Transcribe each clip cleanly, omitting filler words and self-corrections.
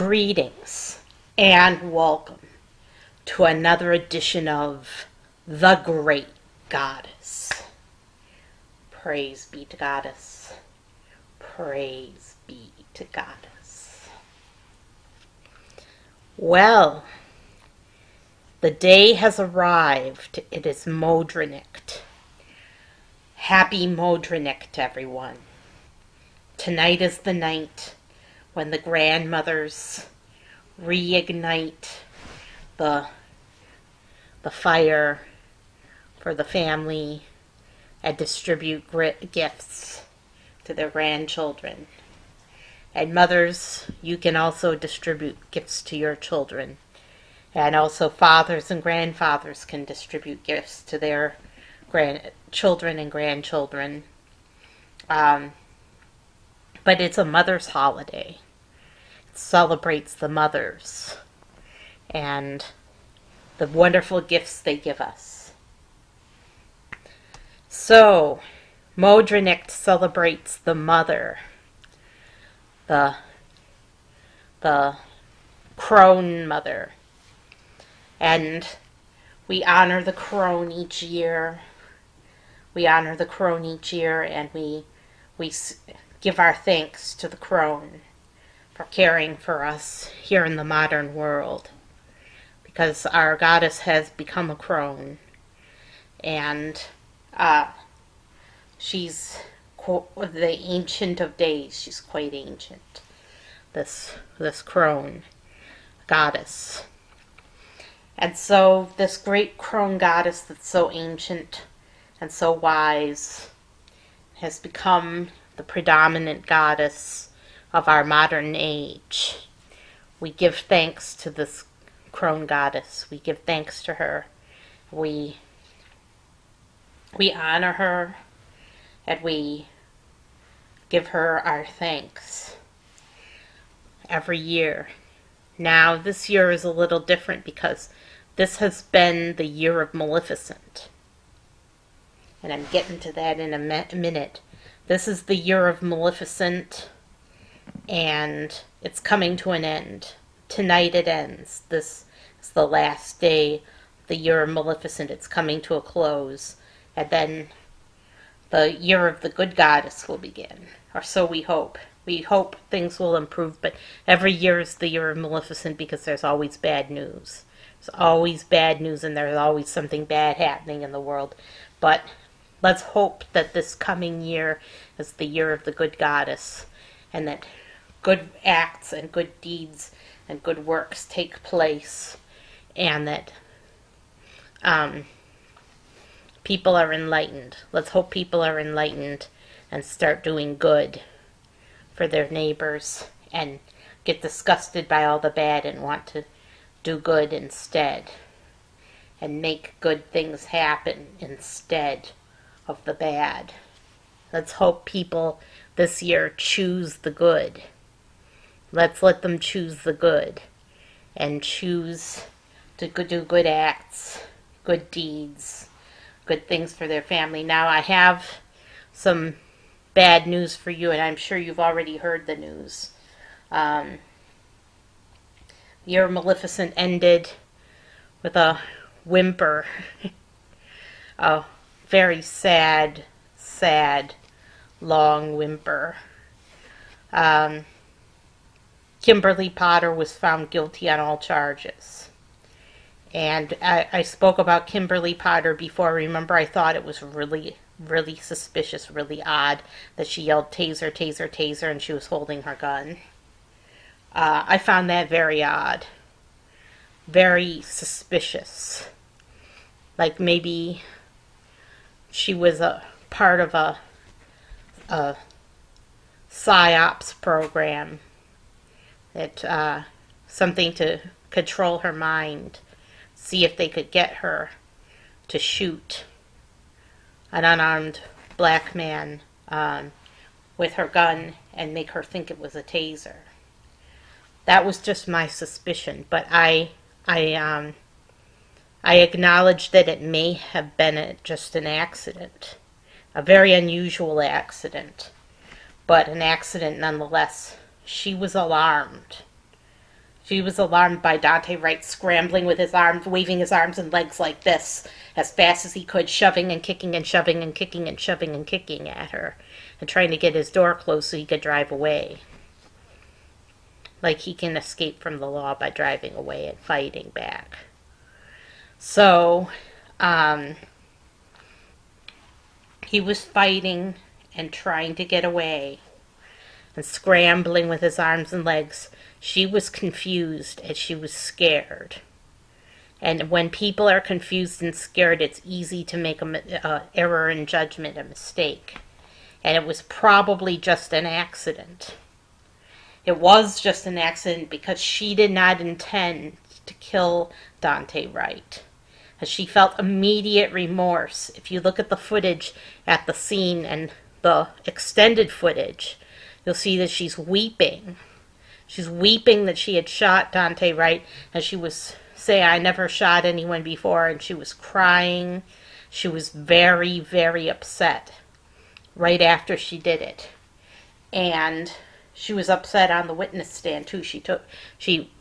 Greetings and welcome to another edition of The Great Goddess. Praise be to Goddess. Praise be to Goddess. Well, the day has arrived. It is Modranicht. Happy Modranicht, everyone. Tonight is the night when the grandmothers reignite the fire for the family and distribute gifts to their grandchildren. And mothers, you can also distribute gifts to your children. And also fathers and grandfathers can distribute gifts to their children and grandchildren. But it's a mother's holiday. It celebrates the mothers and the wonderful gifts they give us. So, Modranicht celebrates the mother, the crone mother. And we honor the crone each year. We honor the crone each year, and we give our thanks to the crone for caring for us here in the modern world, because our goddess has become a crone, and she's the ancient of days. She's quite ancient, this crone goddess. And so this great crone goddess that's so ancient and so wise has become the predominant goddess of our modern age. We give thanks to this crone goddess. We give thanks to her. We honor her, and we give her our thanks every year. Now, this year is a little different because this has been the year of Maleficent. And I'm getting to that in a minute. This is the year of Maleficent, and it's coming to an end. Tonight it ends. This is the last day of the year of Maleficent. It's coming to a close. And then the year of the good goddess will begin. Or so we hope. We hope things will improve, but every year is the year of Maleficent because there's always bad news. There's always bad news, and there's always something bad happening in the world. But let's hope that this coming year is the year of the good goddess, and that good acts and good deeds and good works take place, and that people are enlightened. Let's hope people are enlightened and start doing good for their neighbors and get disgusted by all the bad and want to do good instead and make good things happen instead of the bad. Let's hope people this year choose the good. Let's let them choose the good and choose to do good acts, good deeds, good things for their family. Now, I have some bad news for you, and I'm sure you've already heard the news. The year of Maleficent ended with a whimper. A very sad, long whimper. Kimberly Potter was found guilty on all charges. And I spoke about Kimberly Potter before. Remember, I thought it was really suspicious, really odd that she yelled taser, taser, taser, and she was holding her gun. I found that very odd. Very suspicious. Like maybe she was a part of a PSYOPs program. That something to control her mind. See if they could get her to shoot an unarmed black man with her gun and make her think it was a taser. That was just my suspicion, but I acknowledge that it may have been just an accident, a very unusual accident, but an accident nonetheless. She was alarmed. She was alarmed by Dante Wright scrambling with his arms, waving his arms and legs like this, as fast as he could, shoving and kicking and shoving and kicking and shoving and kicking at her, and trying to get his door closed so he could drive away. Like he can escape from the law by driving away and fighting back. So, he was fighting and trying to get away and scrambling with his arms and legs. She was confused and she was scared. And when people are confused and scared, it's easy to make an error in judgment, a mistake. And it was probably just an accident. It was just an accident because she did not intend to kill Dante Wright. As she felt immediate remorse. If you look at the footage at the scene and the extended footage, you'll see that she's weeping. She's weeping that she had shot Dante Wright, and she was saying, I never shot anyone before, and she was crying. She was very, very upset right after she did it. And she was upset on the witness stand too. She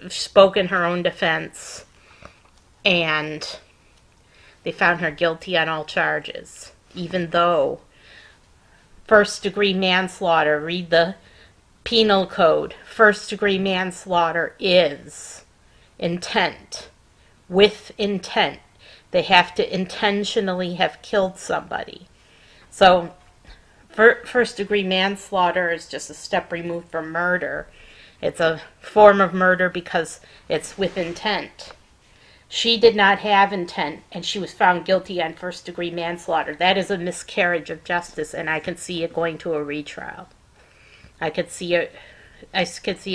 spoke in her own defense, and they found her guilty on all charges, even though first-degree manslaughter, read the penal code, first-degree manslaughter is intent, with intent. They have to intentionally have killed somebody. So first-degree manslaughter is just a step removed from murder. It's a form of murder because it's with intent. She did not have intent, and she was found guilty on first-degree manslaughter. That is a miscarriage of justice, and I can see it going to a retrial. I could see it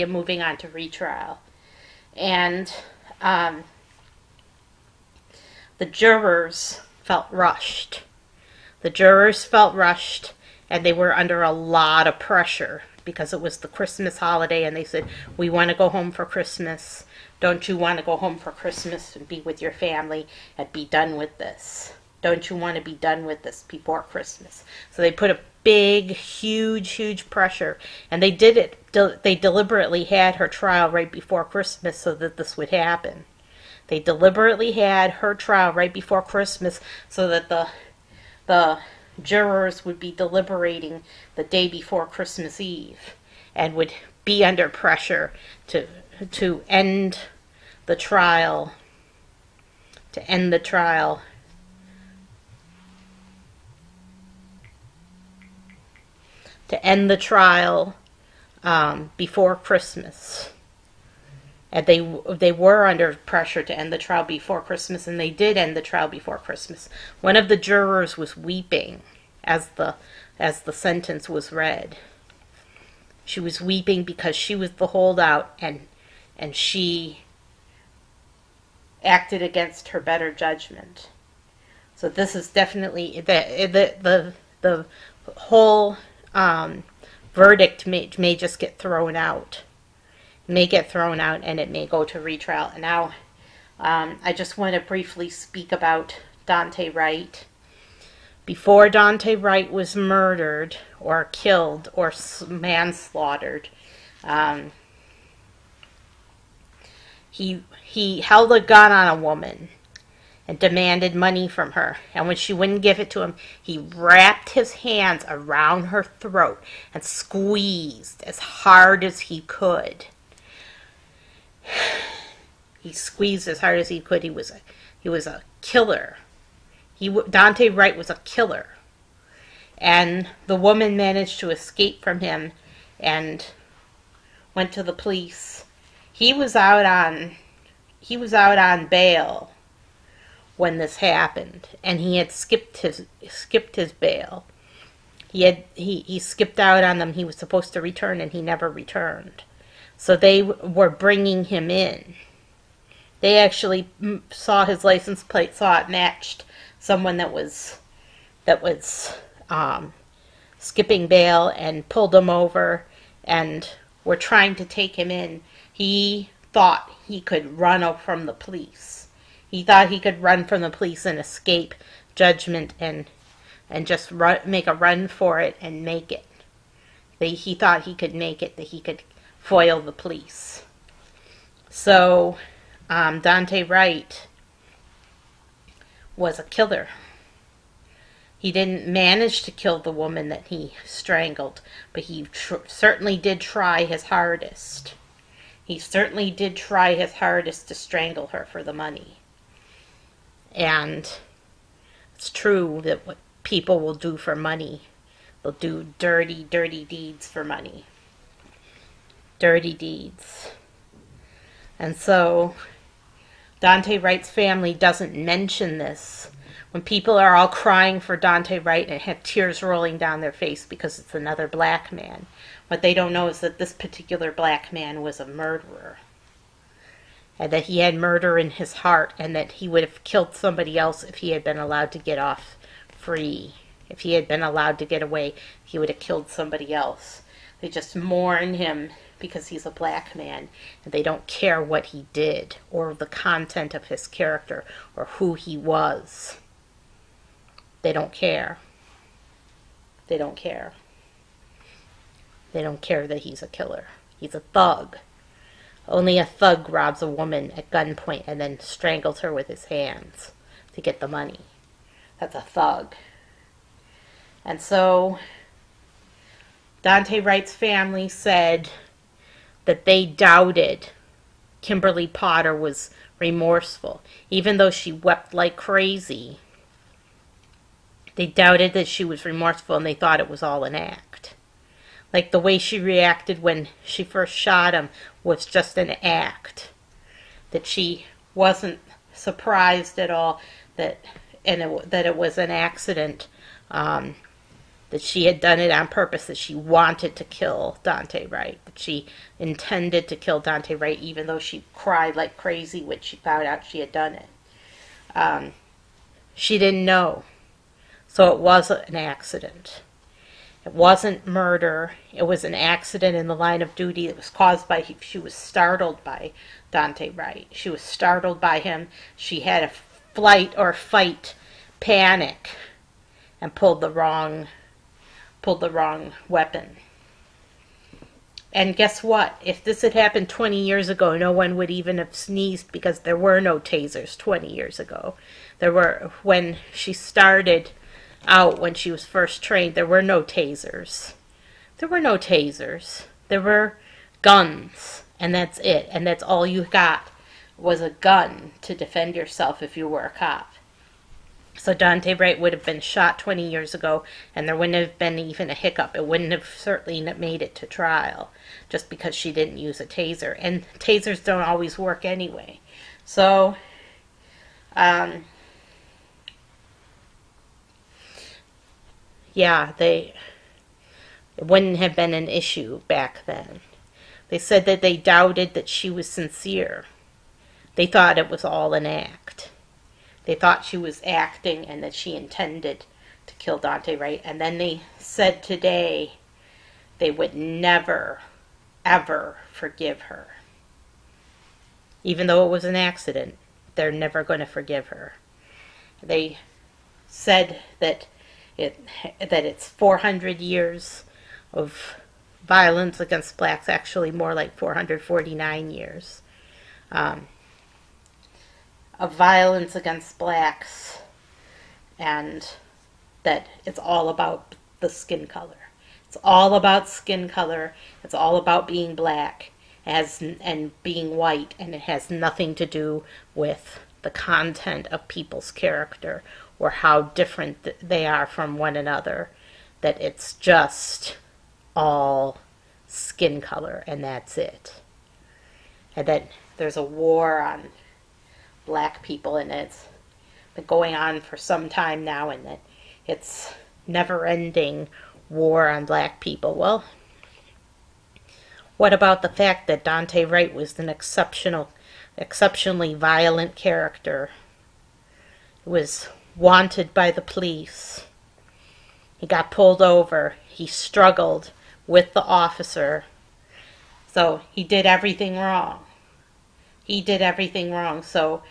moving on to retrial. And the jurors felt rushed. The jurors felt rushed, and they were under a lot of pressure because it was the Christmas holiday, and they said, we want to go home for Christmas. Don't you want to go home for Christmas and be with your family and be done with this? Don't you want to be done with this before Christmas? So they put a big, huge pressure, and they did it. They deliberately had her trial right before Christmas so that this would happen. They deliberately had her trial right before Christmas so that the jurors would be deliberating the day before Christmas Eve and would be under pressure to end the trial, before Christmas. And they were under pressure to end the trial before Christmas, and they did end the trial before Christmas. One of the jurors was weeping as the sentence was read. She was weeping because she was the holdout, and she acted against her better judgment. So this is definitely the whole verdict may just get thrown out. May get thrown out, and it may go to retrial. And now I just want to briefly speak about Dante Wright. Before Dante Wright was murdered or killed or manslaughtered, he held a gun on a woman and demanded money from her. And when she wouldn't give it to him, he wrapped his hands around her throat and squeezed as hard as he could. He squeezed as hard as he could. He was a killer. Dante Wright was a killer. And the woman managed to escape from him and went to the police. He was out on bail when this happened, and he had skipped his bail. He skipped out on them. He was supposed to return, and he never returned. So they were bringing him in. They actually saw his license plate, saw it matched someone that was skipping bail, and pulled him over and were trying to take him in. He thought he could run from the police. He thought he could run from the police and escape judgment and just make a run for it and make it. He thought he could make it, that he could foil the police. So Dante Wright was a killer. He didn't manage to kill the woman that he strangled, but he certainly did try his hardest. He certainly did try his hardest to strangle her for the money. And it's true that what people will do for money, they'll do dirty, dirty deeds for money. Dirty deeds. And so Dante Wright's family doesn't mention this. When people are all crying for Dante Wright and have tears rolling down their face because it's another black man, what they don't know is that this particular black man was a murderer. And that he had murder in his heart, and that he would have killed somebody else if he had been allowed to get off free. If he had been allowed to get away, he would have killed somebody else. They just mourn him because he's a black man, and they don't care what he did, or the content of his character, or who he was. They don't care. They don't care. They don't care that he's a killer. He's a thug. Only a thug robs a woman at gunpoint and then strangles her with his hands to get the money. That's a thug. And so Dante Wright's family said that they doubted Kimberly Potter was remorseful. Even though she wept like crazy, they doubted that she was remorseful, and they thought it was all an act. Like the way she reacted when she first shot him was just an act. That she wasn't surprised at all that it was an accident. That she had done it on purpose. That she wanted to kill Dante Wright. That she intended to kill Dante Wright, even though she cried like crazy when she found out she had done it. She didn't know. So it was an accident. It wasn't murder. It was an accident in the line of duty. It was caused by, she was startled by Dante Wright. She was startled by him. She had a flight or fight panic and pulled the wrong weapon. And guess what? If this had happened 20 years ago, no one would even have sneezed, because there were no tasers 20 years ago. When she started out, when she was first trained, there were no tasers. There were no tasers. There were guns, and that's it. And that's all you got, was a gun to defend yourself if you were a cop. So Dante Wright would have been shot 20 years ago, and there wouldn't have been even a hiccup. It wouldn't have certainly made it to trial, just because she didn't use a taser. And tasers don't always work anyway. So, yeah, it wouldn't have been an issue back then. They said that they doubted that she was sincere. They thought it was all an act. They thought she was acting and that she intended to kill Dante Wright. And then they said today they would never, ever forgive her. Even though it was an accident, they're never going to forgive her. They said that it's 400 years of violence against blacks, actually more like 449 years of violence against blacks, and that it's all about the skin color. It's all about skin color. It's all about being black and being white, and it has nothing to do with the content of people's character or how different they are from one another. That it's just all skin color, and that's it. And that there's a war on black people, and it's been going on for some time now, and that it's never-ending war on black people. Well, what about the fact that Dante Wright was an exceptionally violent character? He was wanted by the police. He got pulled over. He struggled with the officer. So he did everything wrong. He did everything wrong. So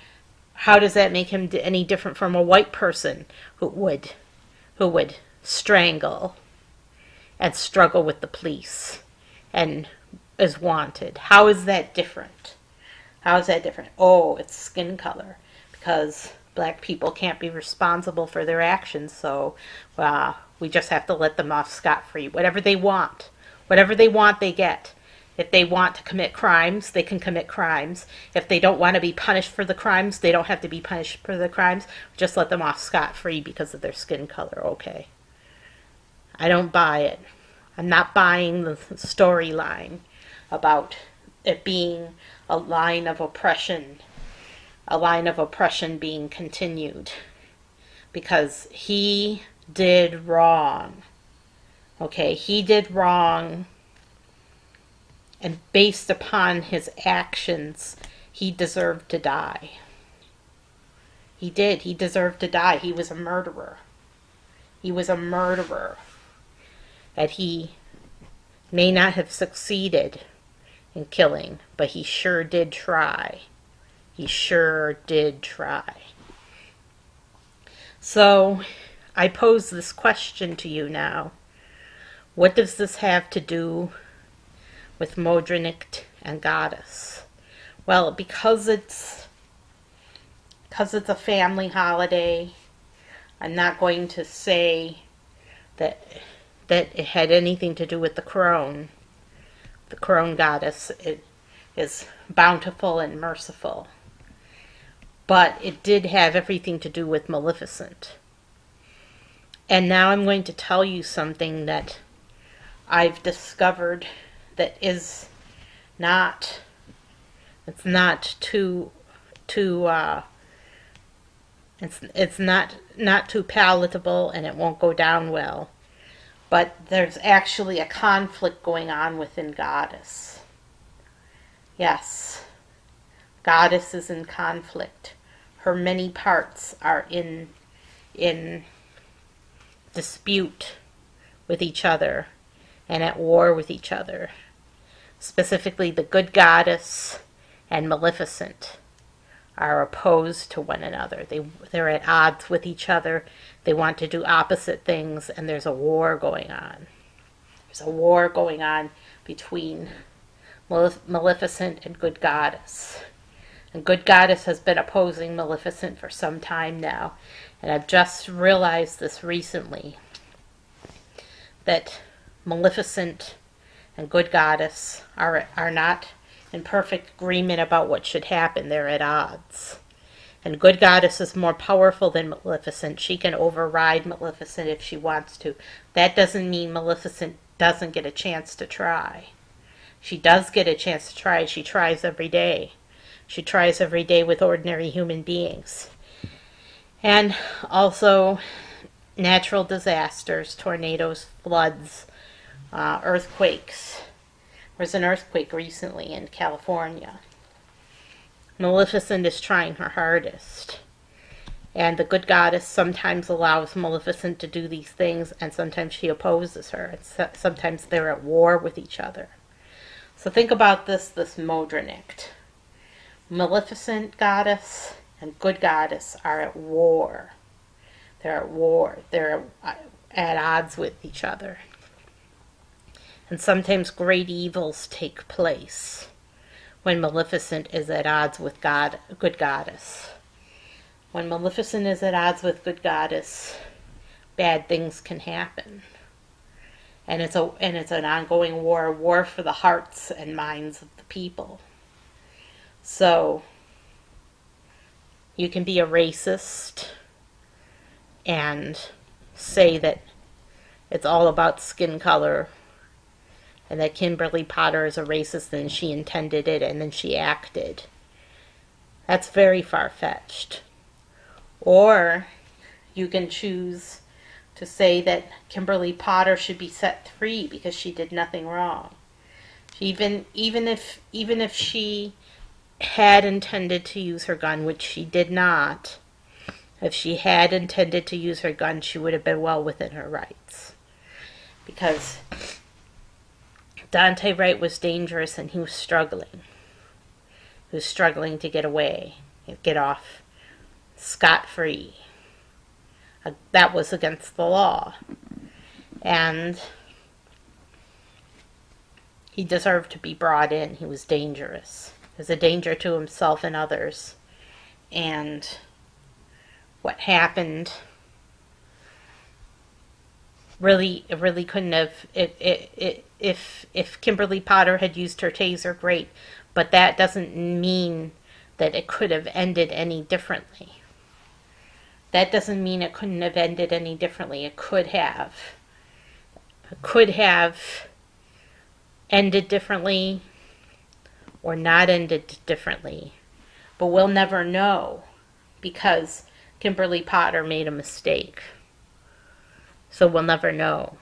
how does that make him any different from a white person who would strangle and struggle with the police and is wanted? How is that different? How is that different? Oh, it's skin color. Because black people can't be responsible for their actions, so we just have to let them off scot-free. Whatever they want. Whatever they want, they get. If they want to commit crimes, they can commit crimes. If they don't want to be punished for the crimes, they don't have to be punished for the crimes. Just let them off scot-free because of their skin color. Okay. I don't buy it. I'm not buying the storyline about it being a line of oppression being continued. Because he did wrong. Okay, he did wrong. And based upon his actions, he deserved to die. He did. He deserved to die. He was a murderer. He was a murderer. And he may not have succeeded in killing, but he sure did try. He sure did try. So, I pose this question to you now. What does this have to do with Modranicht and Goddess? Well, because it's a family holiday, I'm not going to say that it had anything to do with the crone. The crone goddess is bountiful and merciful. But it did have everything to do with Maleficent. And now I'm going to tell you something that I've discovered that is not, it's not too palatable, and it won't go down well. But there's actually a conflict going on within Goddess. Yes, Goddess is in conflict. Her many parts are in dispute with each other and at war with each other. Specifically, the good goddess and Maleficent are opposed to one another. They're at odds with each other. They want to do opposite things, and there's a war going on. There's a war going on between Maleficent and good goddess. And good goddess has been opposing Maleficent for some time now. And I've just realized this recently, that Maleficent and good goddess are not in perfect agreement about what should happen. They're at odds. And good goddess is more powerful than Maleficent. She can override Maleficent if she wants to. That doesn't mean Maleficent doesn't get a chance to try. She does get a chance to try. She tries every day. She tries every day with ordinary human beings. And also natural disasters, tornadoes, floods, earthquakes. There was an earthquake recently in California. Maleficent is trying her hardest. And the good goddess sometimes allows Maleficent to do these things, and sometimes she opposes her. Sometimes they're at war with each other. So think about this Modranicht. Maleficent goddess and good goddess are at war. They're at war. They're at odds with each other. And sometimes great evils take place when Maleficent is at odds with good goddess. When Maleficent is at odds with good goddess, bad things can happen. And it's an ongoing war, a war for the hearts and minds of the people. So you can be a racist and say that it's all about skin color, and that Kimberly Potter is a racist and she intended it and then she acted. That's very far-fetched. Or you can choose to say that Kimberly Potter should be set free because she did nothing wrong. Even if she had intended to use her gun, which she did not, if she had intended to use her gun, she would have been well within her rights. Because Dante Wright was dangerous and he was struggling. He was struggling to get away, get off scot-free. That was against the law. And he deserved to be brought in. He was dangerous. There's a danger to himself and others. And what happened it really couldn't have, if Kimberly Potter had used her taser, great, but that doesn't mean that it could have ended any differently. That doesn't mean it couldn't have ended any differently. It could have. It could have ended differently or not ended differently. But we'll never know because Kimberly Potter made a mistake. So we'll never know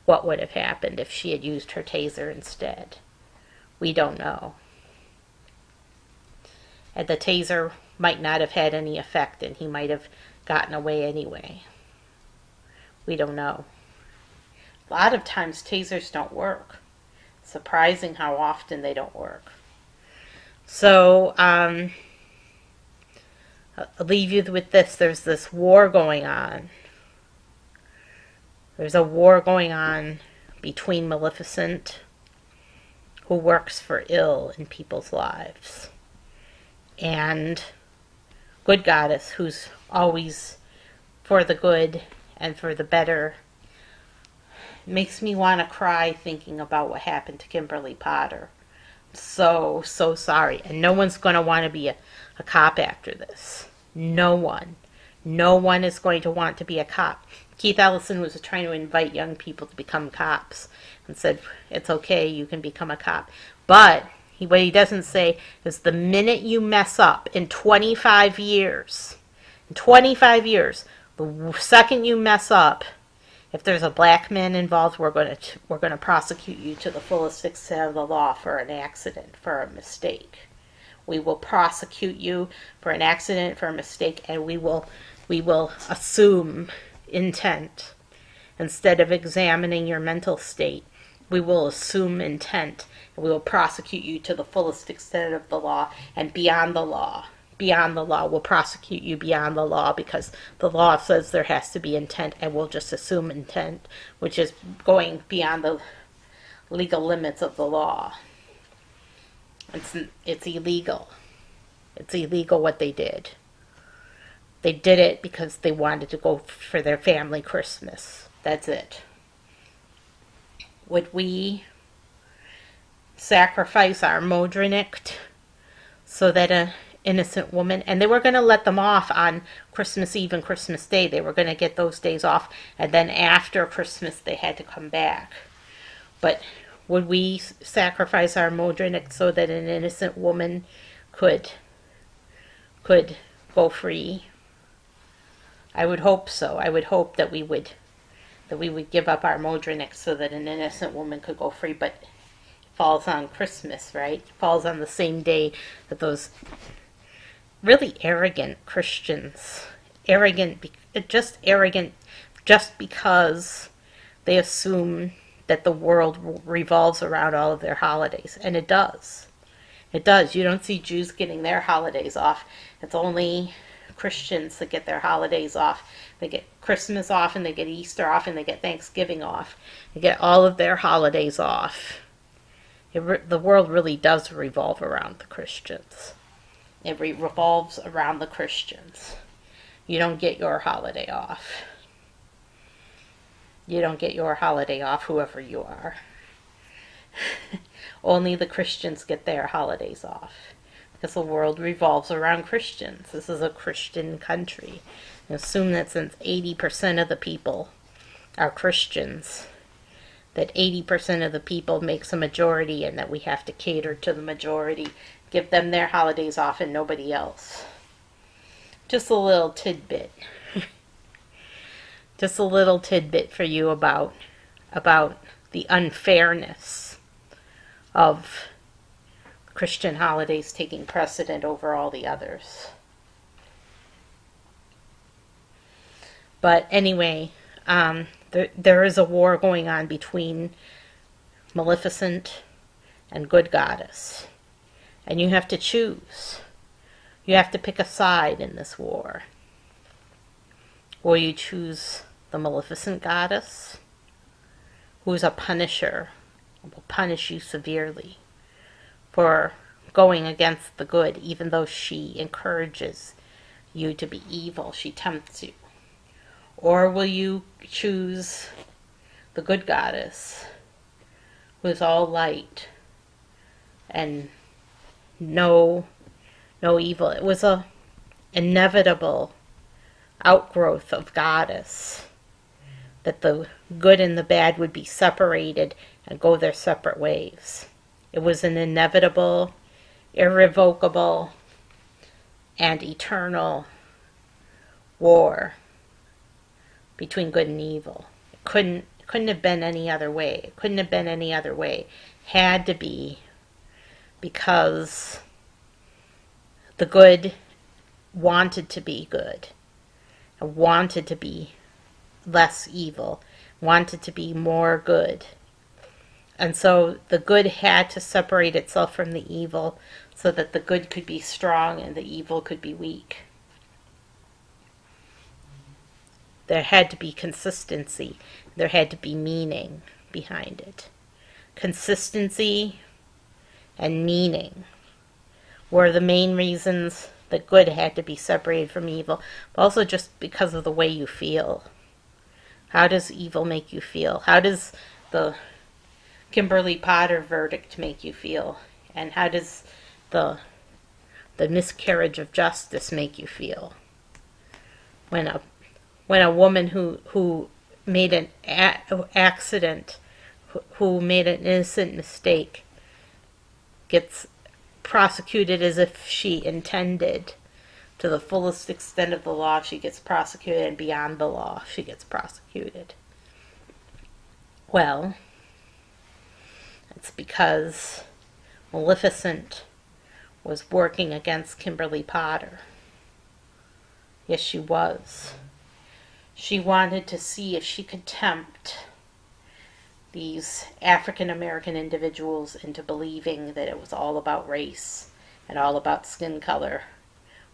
what would have happened if she had used her taser instead. We don't know. And the taser might not have had any effect and he might have gotten away anyway. We don't know. A lot of times tasers don't work. Surprising how often they don't work. So, I'll leave you with this. There's this war going on. There's a war going on between Maleficent, who works for ill in people's lives, and Good Goddess, who's always for the good and for the better. It makes me want to cry thinking about what happened to Kimberly Potter. So sorry. And no one's going to want to be a cop after this. No one. No one is going to want to be a cop. Keith Ellison was trying to invite young people to become cops and said, it's okay, you can become a cop. But what he doesn't say is the minute you mess up in 25 years, the second you mess up, if there's a black man involved, we're going to prosecute you to the fullest extent of the law for an accident, for a mistake. We will prosecute you for an accident, for a mistake, and we will assume intent. Instead of examining your mental state, we will assume intent, and we will prosecute you to the fullest extent of the law and beyond the law. Beyond the law, we'll prosecute you beyond the law because the law says there has to be intent, and we'll just assume intent, which is going beyond the legal limits of the law. It's illegal. It's illegal what they did. They did it because they wanted to go for their family Christmas. That's it. Would we sacrifice our Modranicht so that an innocent woman, and they were going to let them off on Christmas Eve and Christmas Day. They were going to get those days off, and then after Christmas they had to come back. But would we sacrifice our Modranicht so that an innocent woman could go free? I would hope so. I would hope that we would give up our Modranicht so that an innocent woman could go free. But it falls on Christmas, right? It falls on the same day that those really arrogant Christians, just because they assume that the world revolves around all of their holidays. And it does. It does. You don't see Jews getting their holidays off. It's only Christians that get their holidays off. They get Christmas off, and they get Easter off, and they get Thanksgiving off. They get all of their holidays off. The world really does revolve around the Christians. It revolves around the Christians. You don't get your holiday off. You don't get your holiday off, whoever you are. Only the Christians get their holidays off. Because the world revolves around Christians. This is a Christian country. And assume that since 80% of the people are Christians, that 80% of the people makes a majority, and that we have to cater to the majority, give them their holidays off and nobody else. Just a little tidbit. Just a little tidbit for you about the unfairness of Christian holidays taking precedent over all the others. But anyway, there is a war going on between Maleficent and Good Goddess. And you have to choose. You have to pick a side in this war. Will you choose the Maleficent Goddess, who is a punisher and will punish you severely for going against the good, even though she encourages you to be evil? She tempts you. Or will you choose the good goddess, who is all light and no evil? It was a inevitable outgrowth of goddess, that the good and the bad would be separated and go their separate ways. It was an inevitable, irrevocable, and eternal war between good and evil. It couldn't have been any other way. It couldn't have been any other way. Had to be, because the good wanted to be good, and wanted to be less evil, wanted to be more good. And so the good had to separate itself from the evil so that the good could be strong and the evil could be weak. There had to be consistency. There had to be meaning behind it. Consistency and meaning were the main reasons that good had to be separated from evil, but also just because of the way you feel. How does evil make you feel? How does the Kimberly Potter verdict make you feel? And how does the miscarriage of justice make you feel? When a woman who made an accident, who made an innocent mistake, gets prosecuted as if she intended, to the fullest extent of the law, she gets prosecuted, and beyond the law, she gets prosecuted. Well, it's because Maleficent was working against Kimberly Potter. Yes, she was. She wanted to see if she could tempt these African American individuals into believing that it was all about race and all about skin color,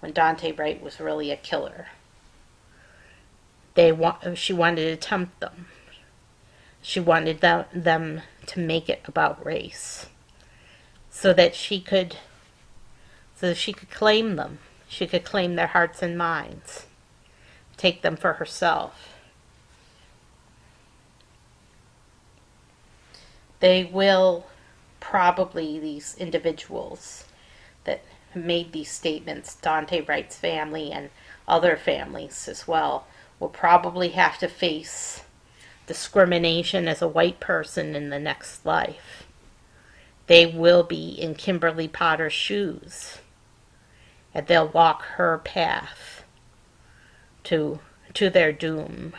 when Dante Wright was really a killer. She wanted to tempt them. She wanted them to make it about race, so that she could claim them. She could claim their hearts and minds, take them for herself. They will probably, these individuals that made these statements, Dante Wright's family and other families as well, will probably have to face discrimination as a white person in the next life. They will be in Kimberly Potter's shoes, and they'll walk her path to their doom.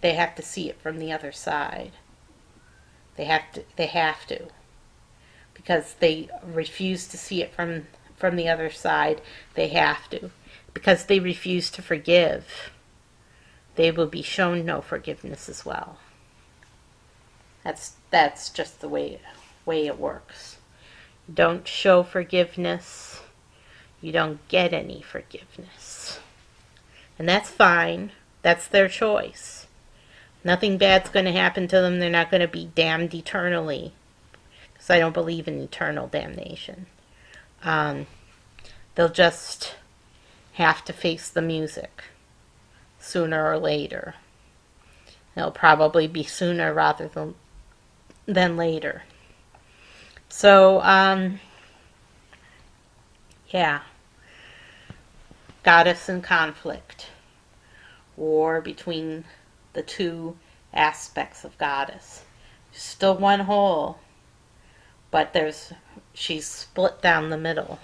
They have to see it from the other side. They have to. Because they refuse to see it from the other side, they have to. Because they refuse to forgive, they will be shown no forgiveness as well. That's just the way it works. You don't show forgiveness, you don't get any forgiveness. And that's fine. That's their choice. Nothing bad's going to happen to them. They're not going to be damned eternally, because I don't believe in eternal damnation. They'll just have to face the music sooner or later. It'll probably be sooner rather than later. So, yeah. Goddess in conflict. War between the two aspects of goddess. Still one whole, but she's split down the middle.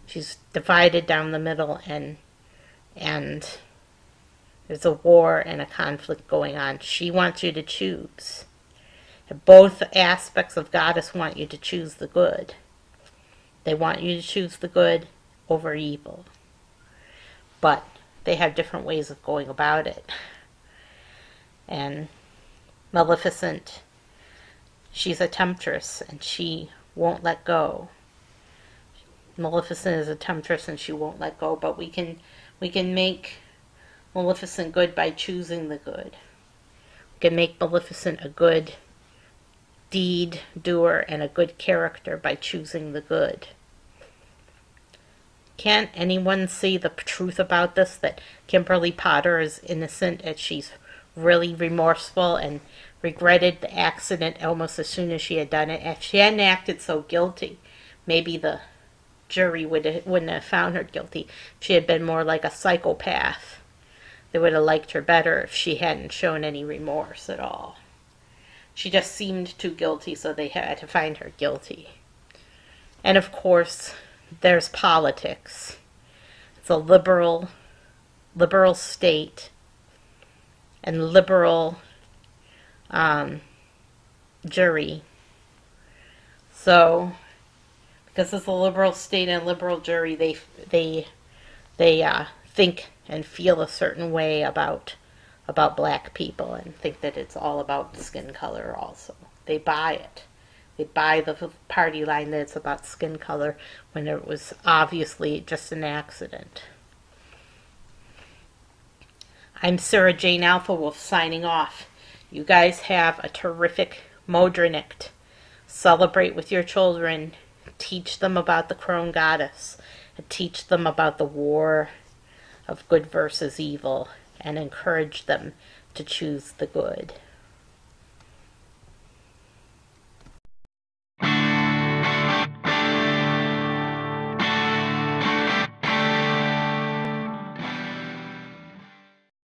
She's divided down the middle, and there's a war and a conflict going on. She wants you to choose. Both aspects of goddess want you to choose the good. They want you to choose the good over evil. But they have different ways of going about it. And Maleficent, she's a temptress, and she won't let go. Maleficent is a temptress, and she won't let go. But we can make Maleficent good by choosing the good. We can make Maleficent a good deed doer and a good character by choosing the good. Can't anyone see the truth about this, that Kimberly Potter is innocent and she's really remorseful and regretted the accident almost as soon as she had done it? If she hadn't acted so guilty, maybe the jury wouldn't have found her guilty. If she had been more like a psychopath, they would have liked her better if she hadn't shown any remorse at all. She just seemed too guilty, so they had to find her guilty. And of course, there's politics. It's a liberal state and liberal jury. So, because it's a liberal state and liberal jury, they think and feel a certain way about black people and think that it's all about skin color also. They buy it. They buy the party line that it's about skin color when it was obviously just an accident. I'm Sarah Jane Alphawolf signing off. You guys have a terrific Modranicht. Celebrate with your children. Teach them about the crone goddess. And teach them about the war of good versus evil. And encourage them to choose the good.